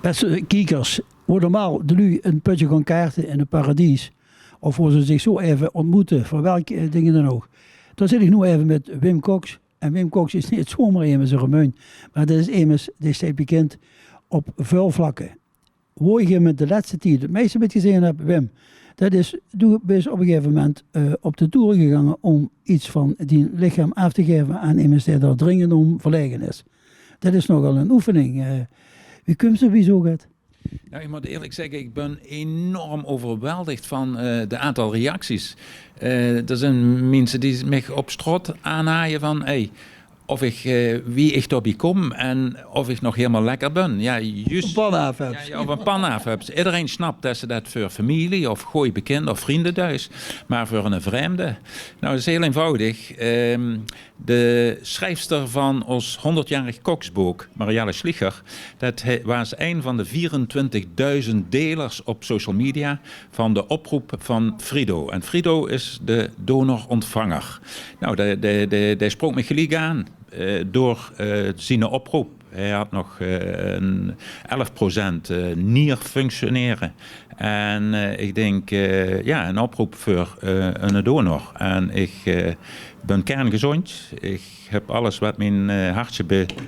Beste kijkers, hoe normaal de nu een putje gaan kaarten in een paradies, of hoe ze zich zo even ontmoeten, voor welke dingen dan ook. Dan zit ik nu even met Wim Cox. En Wim Cox is niet zomaar iemand een Romein, maar dat is iemand die staat bekend op veel vlakken. Hoe je met de laatste tijd het meeste met gezien hebt, Wim, dat is, du bent op een gegeven moment op de toer gegaan om iets van die lichaam af te geven aan iemand die daar dringend om verlegen is. Dat is nogal een oefening. Wie komt ze, wie zo gaat? Nou, ik moet eerlijk zeggen, ik ben enorm overweldigd van de aantal reacties. Er zijn mensen die mij op straat aanhaaien van of ik, wie ik daarbij kom en of ik nog helemaal lekker ben. Ja, juist. Een pan af heb. Ja, of een pan af heb. Iedereen snapt dat ze dat voor familie of goeie bekenden of vrienden thuis, maar voor een vreemde. Nou, dat is heel eenvoudig. De schrijfster van ons 100-jarig koksboek, Marielle Schlicher, dat was een van de 24.000 delers op social media van de oproep van Frido. En Frido is de donorontvanger. Nou, die sprong me gelijk aan door zijn oproep. Hij had nog 11% nier functioneren. En ik denk, een oproep voor een donor. En ik ben kerngezond. Ik heb alles wat mijn hartje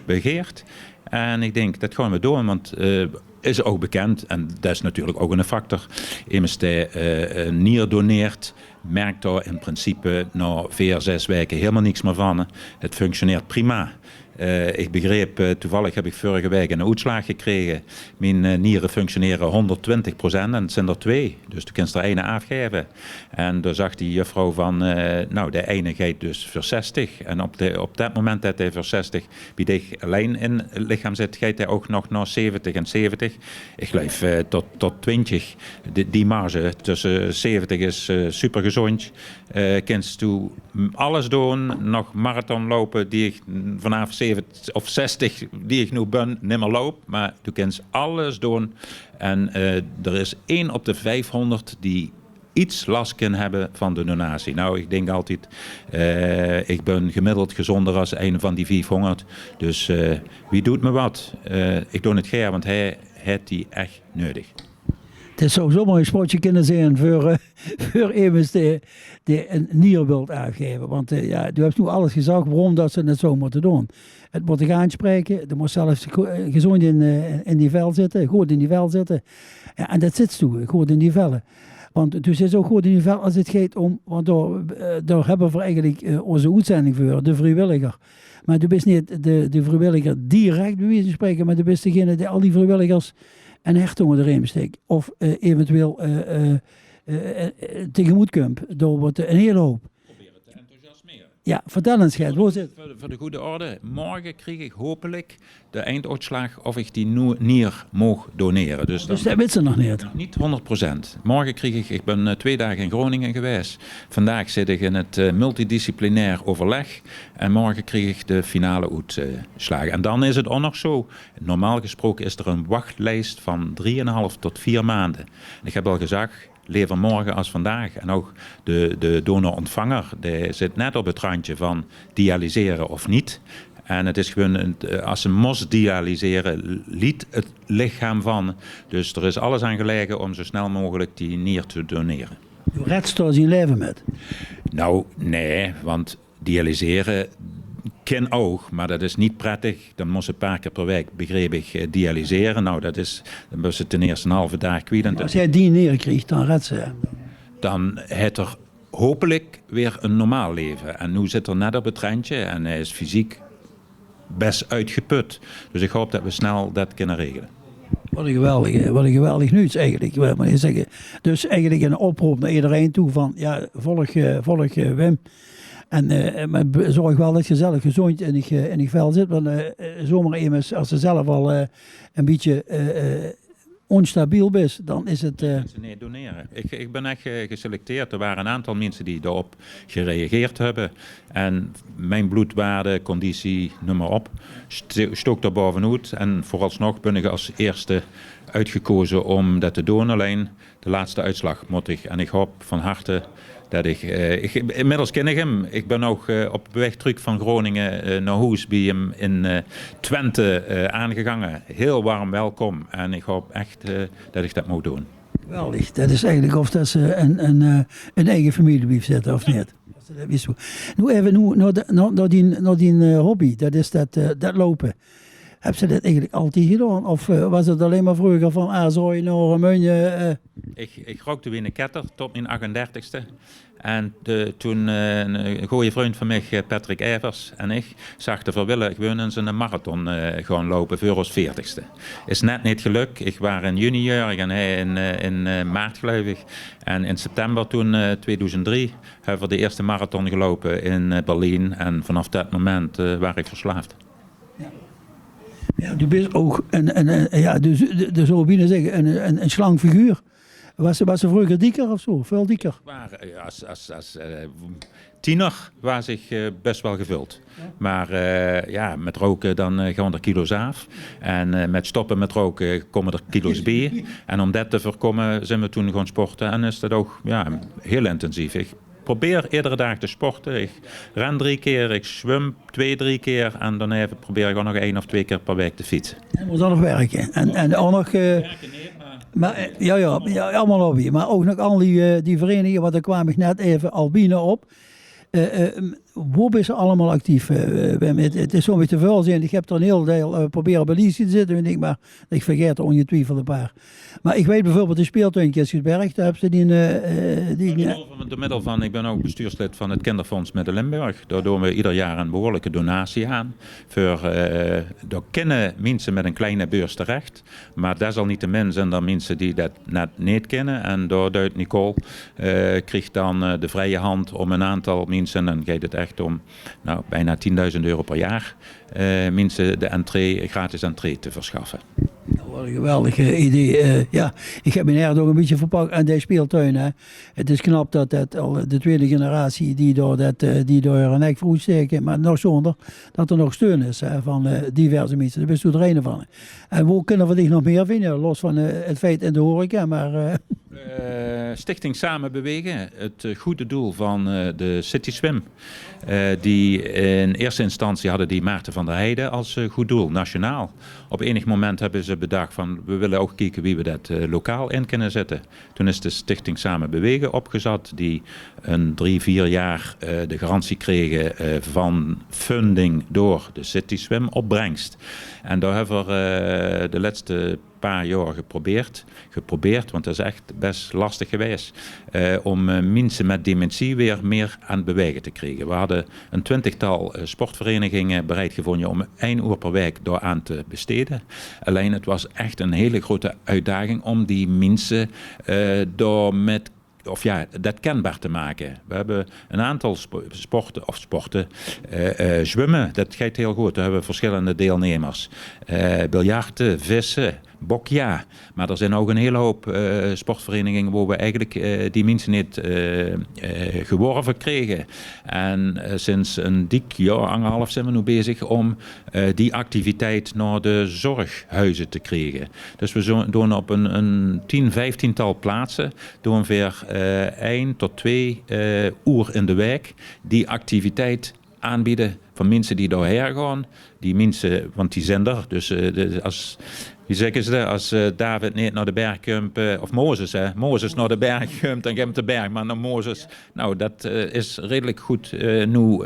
begeert. En ik denk, dat gaan we doen, want is ook bekend. En dat is natuurlijk ook een factor. Iemand die nier doneert, merkt daar in principe na 4-6 weken helemaal niks meer van. Het functioneert prima. Ik begreep, toevallig heb ik vorige week een uitslag gekregen. Mijn nieren functioneren 120% en het zijn er 2. Dus toen kun je er één afgeven. En toen zag die juffrouw van, de ene gaat dus voor 60. En op dat moment dat hij voor 60 bij dich alleen in het lichaam zit, gaat hij ook nog naar 70 en 70. Ik geloof tot 20. Die marge tussen 70 is super gezond. Kunst toe alles doen, nog marathon lopen die ik vanaf 70 of 60 die ik nu ben, niet meer loop. Maar je kunt alles doen. En er is 1 op de 500 die iets last kan hebben van de donatie. Nou, ik denk altijd, ik ben gemiddeld gezonder als een van die 500. Dus wie doet me wat? Ik doe het graag, want hij heeft die echt nodig. Het is sowieso maar een spotje kunnen zijn voor iemand die een nier wilt aangeven. Want je hebt nu alles gezegd waarom dat ze het zo moeten doen. Het moet zich aanspreken, er moet zelfs gezond in die vel zitten, goed in die vel zitten. Ja, en dat zit toe, goed in die vellen. Want het is ook goed in die vel als het gaat om, want daar hebben we eigenlijk onze uitzending voor, de vrijwilliger. Maar je bent niet de vrijwilliger direct bij wie ze spreken, maar je bent degene die al die vrijwilligers en hechtingen erin steekt. Of eventueel tegemoet komt door een hele hoop. Proberen te enthousiasmeren. Ja, vertel eens Gert, hoe zit het? Voor de goede orde, morgen krijg ik hopelijk de einduitslag of ik die nier mag doneren. Dus dat weet ze nog niet. Niet 100%. Morgen krijg ik ben 2 dagen in Groningen geweest. Vandaag zit ik in het multidisciplinair overleg. En morgen krijg ik de finale uitslag. En dan is het ook nog zo. Normaal gesproken is er een wachtlijst van 3,5 tot 4 maanden. En ik heb al gezegd, liever morgen als vandaag. En ook de donorontvanger, die zit net op het randje van dialyseren of niet. En het is gewoon, als ze moest dialyseren, liet het lichaam van. Dus er is alles aan gelegen om zo snel mogelijk die nier te doneren. Je redt er zijn leven met? Nou, nee, want dialyseren kan ook, maar dat is niet prettig. Dan moest een paar keer per week, begreep ik, dialyseren. Nou, dan was het ten eerste een halve dag kwijt. Als jij die neerkrijgt, dan redt ze. Dan heeft er hopelijk weer een normaal leven. En nu zit er net op het randje en hij is fysiek best uitgeput. Dus ik hoop dat we snel dat kunnen regelen. Wat een geweldig nieuws eigenlijk. Maar je zeggen. Dus eigenlijk een oproep naar iedereen toe van, ja, volg Wim. En maar zorg wel dat je zelf gezond in die vel zit. Want zomaar iemand, als ze zelf al een beetje onstabiel is, dan is het... Mensen nee doneren. Ik ben echt geselecteerd. Er waren een aantal mensen die daarop gereageerd hebben. En mijn bloedwaarde, conditie, noem maar op, stook daar bovenuit. En vooralsnog ben ik als eerste uitgekozen om dat te doen. Alleen de laatste uitslag moet ik. En ik hoop van harte Inmiddels ken ik hem. Ik ben ook op weg terug van Groningen naar huis bij hem in Twente aangegangen. Heel warm welkom en ik hoop echt dat ik dat mag doen. Geweldig. Dat is eigenlijk of dat ze een eigen familie blijft zitten, of niet? Dat is zo. Nu even naar die hobby, dat is dat lopen. Heb ze dat eigenlijk altijd gedaan? Of was het alleen maar vroeger van, zo je nou een munje? Ik rookte weer een ketter tot mijn 38ste. En toen een goede vriend van mij, Patrick Evers en ik, zag de vrijwillig eens een marathon gaan lopen voor ons 40ste. Is net niet gelukt. Ik was in juni en hij in maart geloof ik. En in september toen, 2003, hebben we de eerste marathon gelopen in Berlijn. En vanaf dat moment was ik verslaafd. Ja, du bent ook dus zou ik zeggen, een slank figuur. Was ze vroeger dikker of zo? Veel dikker? Als tiener was ik best wel gevuld. Ja. Maar met roken dan gaan er kilo's af. En met stoppen met roken komen er kilo's bij. En om dat te voorkomen zijn we toen gaan sporten. En is dat ook heel intensief. Ik probeer iedere dag te sporten. Ik ren 3 keer, ik zwem 2-3 keer. En dan even probeer ik ook nog 1 of 2 keer per week te fietsen. En moet dan nog werken. En ook nog... Werken niet, maar, allemaal hobby. Maar ook nog al die verenigingen, want daar kwam ik net even Albine op. Waar ben ze allemaal actief? Het is zo'n beetje te veel zijn. Ik heb er een heel deel proberen bij Liesje te zitten, maar ik vergeet er ongetwijfeld een paar. Maar ik weet bijvoorbeeld de speeltuin Kistjesberg, daar hebben ze door middel van, ik ben ook bestuurslid van het Kinderfonds Midden-Limburg. Daar doen we ieder jaar een behoorlijke donatie aan. Daar kennen mensen met een kleine beurs terecht. Maar desalniettemin zijn er mensen die dat net niet kennen. En doordat Nicole krijgt dan de vrije hand om een aantal mensen, en dan gaat het echt om bijna €10.000 per jaar, mensen de gratis entree te verschaffen. Wat een geweldig idee. Ik heb me er ook een beetje verpakt aan deze speeltuin. Hè. Het is knap dat al de tweede generatie die door een nek voor steken, maar nog zonder dat er nog steun is van diverse mensen. Daar bent u er een van. En hoe kunnen we dit nog meer vinden? Los van het feit in de horeca, maar... Stichting Samen Bewegen, het goede doel van de City Swim. Die in eerste instantie hadden die Maarten van der Heijden als goed doel, nationaal. Op enig moment hebben ze bedacht van we willen ook kijken wie we dat lokaal in kunnen zetten. Toen is de Stichting Samen Bewegen opgezet die een 3-4 jaar de garantie kregen van funding door de City Swim opbrengst. En daar hebben we de laatste paar jaar geprobeerd, want dat is echt best lastig geweest, om mensen met dementie weer meer aan het bewegen te krijgen. We hadden een 20-tal sportverenigingen bereid gevonden om 1 uur per week daaraan te besteden. Alleen het was echt een hele grote uitdaging om die mensen dat kenbaar te maken. We hebben een aantal sporten. Zwemmen, dat gaat heel goed. Daar hebben we verschillende deelnemers. Biljarten, vissen, bokja. Maar er zijn ook een hele hoop sportverenigingen waar we eigenlijk die mensen niet geworven kregen. En sinds een dik jaar, 1,5 zijn we nu bezig om die activiteit naar de zorghuizen te krijgen. Dus we doen op een 10-15-tal plaatsen doen weer 1 tot 2 uur in de week die activiteit aanbieden van mensen die doorheen gaan. Die mensen, want die zijn er. Dus wie zeggen ze, als David niet naar de berg komt, of Mozes naar de berg komt, dan gaat de berg maar naar Mozes. Nou, dat is redelijk goed nu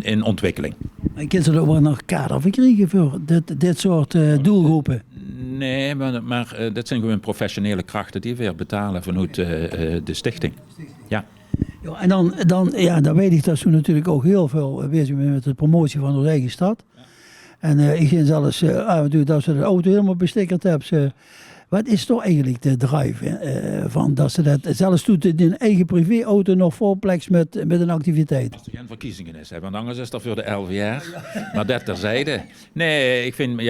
in ontwikkeling. En kun je er ook nog kader voor krijgen voor dit soort doelgroepen? Nee, maar dat zijn gewoon professionele krachten die weer betalen vanuit de stichting. Ja. Ja, en dan weet ik dat ze natuurlijk ook heel veel bezig zijn met de promotie van onze eigen stad. Ja. En ik zie zelfs dat ze de auto helemaal bestickerd hebben. Wat is toch eigenlijk de drive van dat ze dat zelfs doet in een eigen privéauto nog voorplex met een activiteit? Als er geen verkiezingen is, want anders is dat voor de 11 jaar. Maar dat terzijde. Nee, ik vind,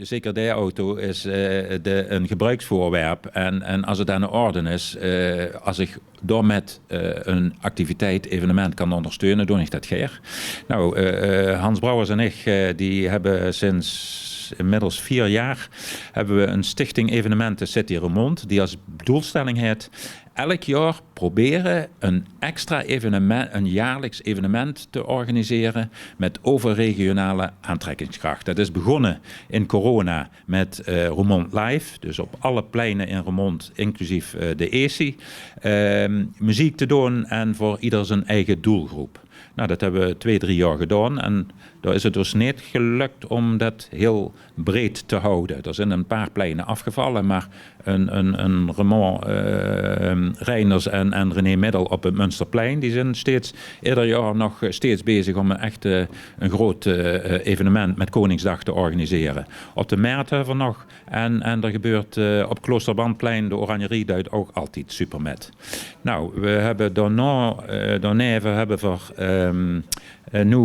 zeker de auto is een gebruiksvoorwerp. En als het aan de orde is, als ik door met een activiteit, evenement kan ondersteunen, doe ik dat graag. Nou, Hans Brouwers en ik, die hebben sinds inmiddels 4 jaar hebben we een stichting evenementen City Remond die als doelstelling heeft elk jaar proberen een extra evenement, een jaarlijks evenement te organiseren met overregionale aantrekkingskracht. Dat is begonnen in corona met Roermond Live, dus op alle pleinen in Roermond, inclusief de ESI, muziek te doen en voor ieder zijn eigen doelgroep. Nou, dat hebben we 2-3 jaar gedaan en daar is het dus niet gelukt om dat heel breed te houden. Er zijn een paar pleinen afgevallen, maar een Raymond Reiners en René Middel op het Münsterplein, die zijn ieder jaar nog steeds bezig om een groot evenement met Koningsdag te organiseren. Op de Meerthuiver nog en er gebeurt op Kloosterbandplein, de Oranjerie duidt ook altijd super met. Nou, we hebben daarna nu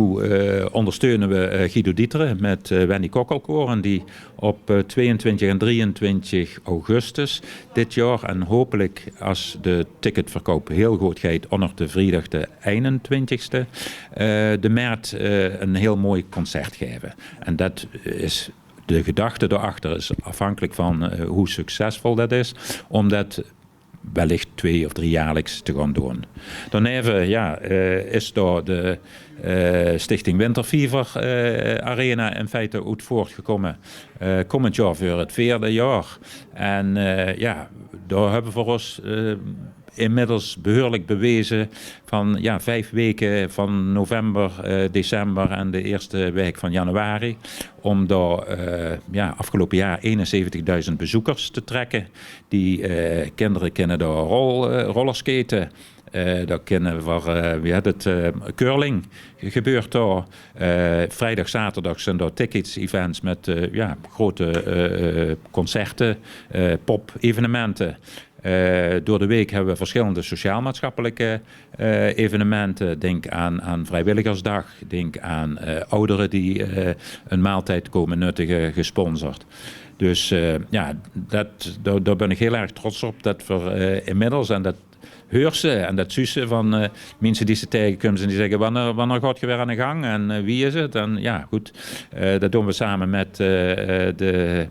ondersteunen we Guido Dieteren met Wendy Kokkelkoren, die op 22 en 23 augustus dit jaar en hopelijk als de ticketverkoop heel goed gaat, onder de vrijdag de 21ste, de maart een heel mooi concert geven. En dat is... De gedachte daarachter is afhankelijk van hoe succesvol dat is, omdat wellicht 2 of 3 jaarlijks te gaan doen. Dan even, is daar de Stichting Winterfever Arena in feite uit voortgekomen. Komend jaar voor het 4e jaar. En daar hebben we voor ons inmiddels behoorlijk bewezen van 5 weken van november, december en de eerste week van januari. Om daar afgelopen jaar 71.000 bezoekers te trekken. Die kinderen kunnen daar rollerskaten. Daar kennen we curling gebeurt daar. Vrijdag, zaterdag zijn daar tickets-events met grote concerten, pop-evenementen. Door de week hebben we verschillende sociaal-maatschappelijke evenementen. Denk aan Vrijwilligersdag. Denk aan ouderen die een maaltijd komen nuttigen, gesponsord. Dus daar ben ik heel erg trots op dat we inmiddels, en dat heursen en dat zussen van mensen die ze tegenkomen en die zeggen wanneer gaat je weer aan de gang en wie is het? En ja, goed, dat doen we samen met de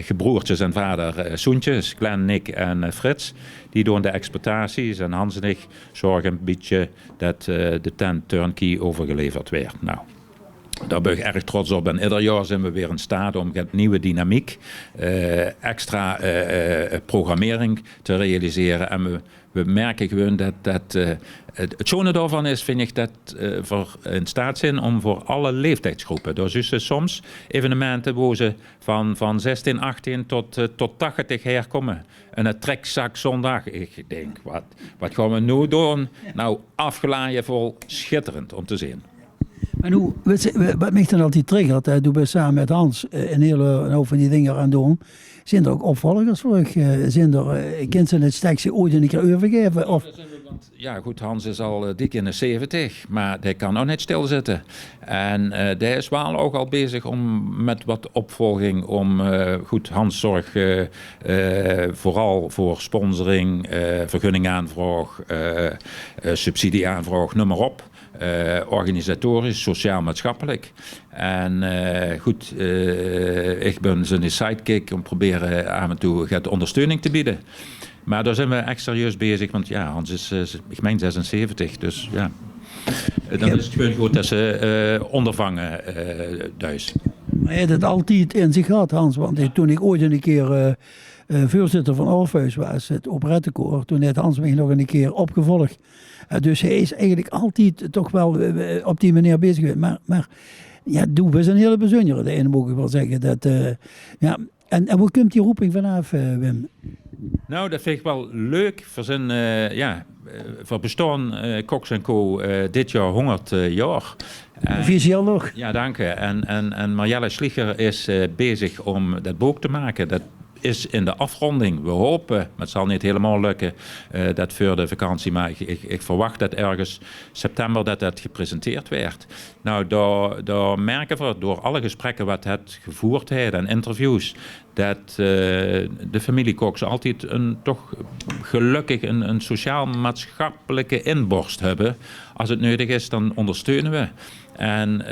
gebroertjes en vader Soentjes, Glenn, Nick en Frits. Die doen de exploitaties en Hans en ik zorgen een beetje dat de tent turnkey overgeleverd werd. Nou, daar ben ik erg trots op. En ieder jaar zijn we weer in staat om met nieuwe dynamiek, extra programmering te realiseren. En we merken gewoon dat het schone daarvan is, vind ik, dat we in staat zijn om voor alle leeftijdsgroepen. Er zijn soms evenementen waar ze van 16, 18 tot 80 herkomen. Een trekzak zondag. Ik denk, wat gaan we nu doen? Nou, afgeladen vol, schitterend om te zien. En wat mij dan altijd triggert, doe ik samen met Hans een hoop van die dingen aan doen. Zijn er ook opvolgers voor? Kind ze het stekje ooit een keer overgeven? Of? Ja goed, Hans is al dik in de 70, maar hij kan nog niet stilzitten. En hij is wel ook al bezig met wat opvolging. Hans zorgt vooral voor sponsoring, vergunningaanvraag, subsidieaanvraag, noem maar op. Organisatorisch, sociaal-maatschappelijk. En ik ben zijn sidekick om proberen af en toe ondersteuning te bieden. Maar daar zijn we echt serieus bezig, want ja, Hans is, ik meen 76, dus ja. Dan is het gewoon goed dat ze ondervangen thuis. Maar hij had het altijd in zich gehad, Hans, want toen ik ooit een keer voorzitter van Orpheus was, het operettekoor, toen heeft Hans mij nog een keer opgevolgd. Dus hij is eigenlijk altijd toch wel op die manier bezig geweest. Maar ja, we zijn een hele bijzondere, de ene moet ik wel zeggen. En hoe komt die roeping vanaf, Wim? Nou, dat vind ik wel leuk. Voor bestaan Cox & Co. Dit jaar 100 jaar. Officieel nog. Ja, dank je. En Marjelle Schlieger is bezig om dat boek te maken. Dat is in de afronding. We hopen, maar het zal niet helemaal lukken, dat voor de vakantie. Maar ik verwacht dat ergens september dat gepresenteerd werd. Nou, daar merken we door alle gesprekken wat het gevoerd heeft en interviews, dat de familie Cox altijd toch gelukkig een sociaal-maatschappelijke inborst hebben. Als het nodig is, dan ondersteunen we. En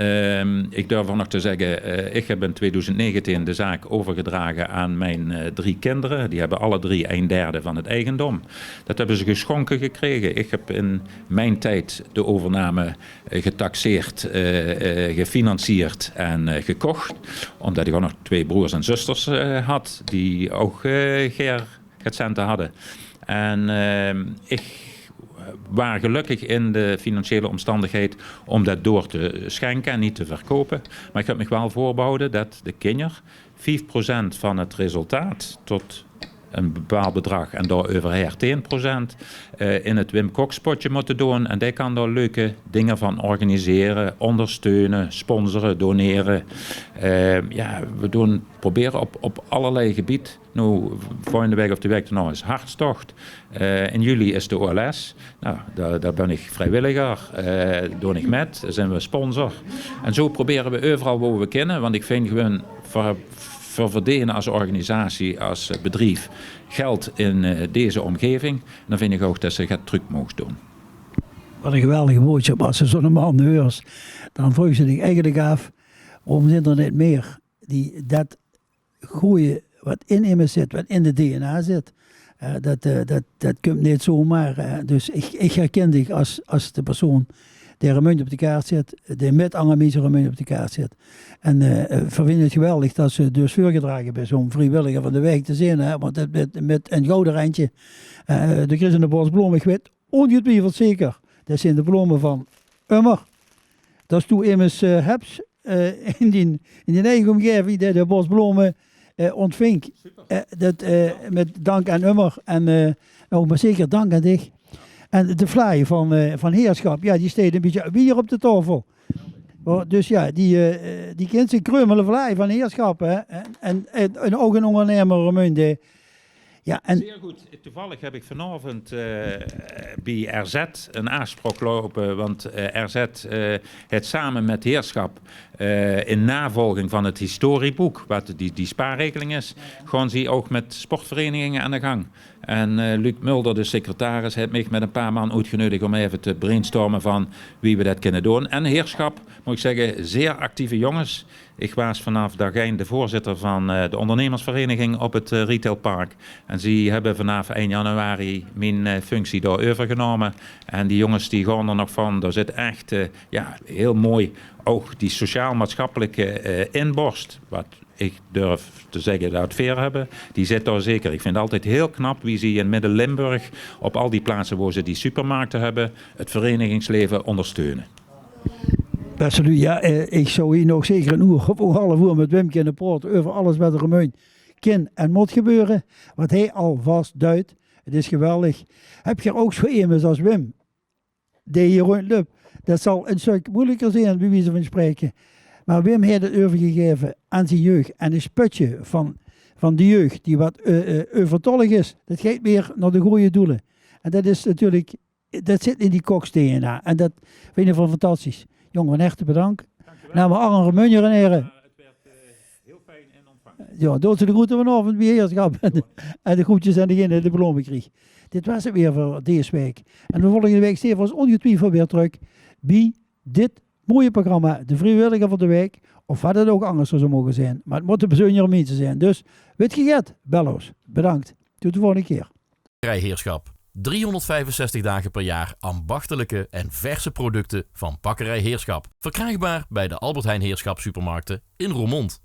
ik durf ook nog te zeggen, ik heb in 2019 de zaak overgedragen aan mijn 3 kinderen. Die hebben alle 3 1/3 van het eigendom. Dat hebben ze geschonken gekregen. Ik heb in mijn tijd de overname getaxeerd, gefinancierd en gekocht. Omdat ik ook nog 2 broers en zusters had die ook centen hadden. En ik waren gelukkig in de financiële omstandigheid om dat door te schenken en niet te verkopen. Maar ik heb me wel voorbehouden dat de kinderen 5% van het resultaat tot een bepaald bedrag en daarover 10% in het Wim Cox potje moeten doen. En die kan daar leuke dingen van organiseren, ondersteunen, sponsoren, doneren. We proberen op allerlei gebieden. Nu, volgende week of de week daarna is Hartstocht. In juli is de OLS. Nou, daar ben ik vrijwilliger. Doe ik met. Daar zijn we sponsor. En zo proberen we overal waar we kunnen. Want ik vind gewoon verdienen als organisatie, als bedrijf geld in deze omgeving. Dan vind ik ook dat ze het druk mogen doen. Wat een geweldige boodschap. Als ze zo'n man hoort, dan vroeg ze zich eigenlijk af, waarom zijn er niet meer die dat gooien wat in hem zit, wat in de DNA zit. Dat komt niet zomaar. Dus ik herken dich als de persoon die een munt op de kaart zet, die met Angemies een munt op de kaart zet. En vind het geweldig dat ze dus voorgedragen bij zo'n vrijwilliger van de wijk te zien. Hè? Want met een gouden randje. De Chris en de Bosbloem, ik weet ongetwijfeld zeker. Dat zijn de bloemen van Ummer. Dat is toen immers Heps in die eigen omgeving die de Bosbloemen ontving. Met dank aan Ummer. En maar zeker dank aan dich. En de vlaai van Heerschap, ja, die steed een beetje weer op de tafel. Dus ja, die kent zijn krummelen vlaai van Heerschap. Hè? En ook een ondernemer, Munde. Ja, zeer goed. Toevallig heb ik vanavond bij RZ een aanspraak lopen. Want RZ het samen met Heerschap in navolging van het historieboek, wat die spaarregeling is, gaan ze ook met sportverenigingen aan de gang. En Luc Mulder, de secretaris, heeft mij met een paar man uitgenodigd om even te brainstormen van wie we dat kunnen doen. En Heerschap, moet ik zeggen, zeer actieve jongens. Ik was vanaf dag 1 de voorzitter van de ondernemersvereniging op het retailpark. En ze hebben vanaf 1 januari mijn functie daar overgenomen. En die jongens die gaan er nog van. Daar zit echt heel mooi ook die sociaal-maatschappelijke inborst. Wat ik durf te zeggen dat het veer hebben. Die zit daar zeker. Ik vind het altijd heel knap wie ze in Midden-Limburg op al die plaatsen waar ze die supermarkten hebben, het verenigingsleven ondersteunen. Beste ja, ik zou hier nog zeker een uur of een half uur met Wim kunnen praten over alles wat er gemeun kan en moet gebeuren. Wat hij alvast duidt. Het is geweldig. Heb je er ook zo iemand als Wim, die hier rondloopt? Dat zal een stuk moeilijker zijn, bij wie ze van spreken. Maar Wim heeft het overgegeven aan zijn jeugd. En een sputje van de jeugd die wat overtollig is, dat gaat meer naar de goede doelen. En dat is natuurlijk, dat zit in die Cox DNA. En dat vind ik van fantastisch. Jongen, van harte bedankt. Namens Arne Remunjer en heren. Het werd heel fijn in ontvangst. Ja, dood ze de groeten vanavond bij Heerschap. En de groetjes aan degene die de bloemen kreeg. Dit was het weer voor deze week. En de volgende week zien we ons ongetwijfeld weer terug bij dit mooie programma, de vrijwilliger van de week. Of wat het ook anders zou mogen zijn. Maar het moet de bijzondere mensen zijn. Dus, weet je het? Bello's. Bedankt. Tot de volgende keer. Heerschap. 365 dagen per jaar ambachtelijke en verse producten van Bakkerij Heerschap. Verkrijgbaar bij de Albert Heijn Heerschap supermarkten in Roermond.